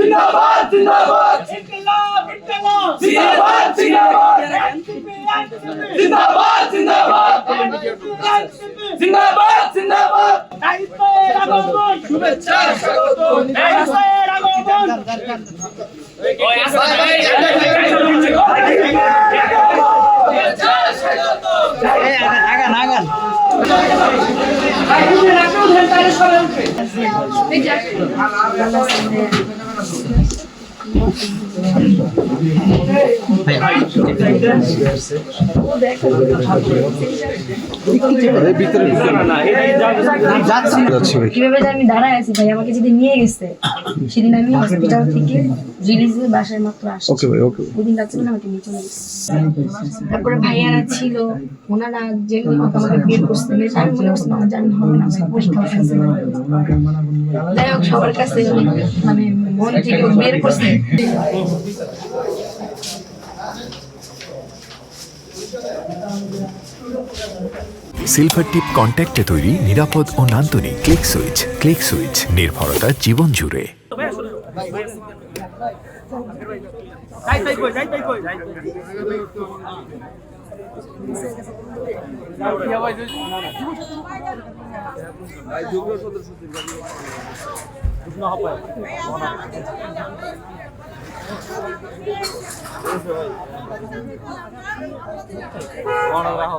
জিন্দাবাদ জিন্দাবাদ ইনকিলাব ইনকিলাব জিন্দাবাদ জিন্দাবাদ জিন্দাবাদ জিন্দাবাদ জিন্দাবাদ জিন্দাবাদ দায়িত্বের আগমন শুভেচ্ছা স্বাগতম দায়িত্বের আগমন কিভাবে যে আমি দাঁড়ায় আছি ভাই, আমাকে যেদিন নিয়ে গেছে সেদিন আমি হসপিটাল থেকে রিলিজে বাসায় মাত্র আসছি। ওই দিন রাত্রে আমাকে নিয়ে চলে গেছে। তারপরে ভাইয়ারা ছিল, ওনারা যে আমাকে বের করছে, আমি মনে করছিলাম আমার জামিন হবে না, আমি পরীক্ষা ফেলছে। যাই হোক, সবার কাছে মানে মন থেকে বের করছে। সিলভার টিপ কন্ট্যাক্টে তৈরি নিরাপদ ও নান্দনিক ক্লিক সুইচ নির্ভরতা জীবন জুড়ে। রাখো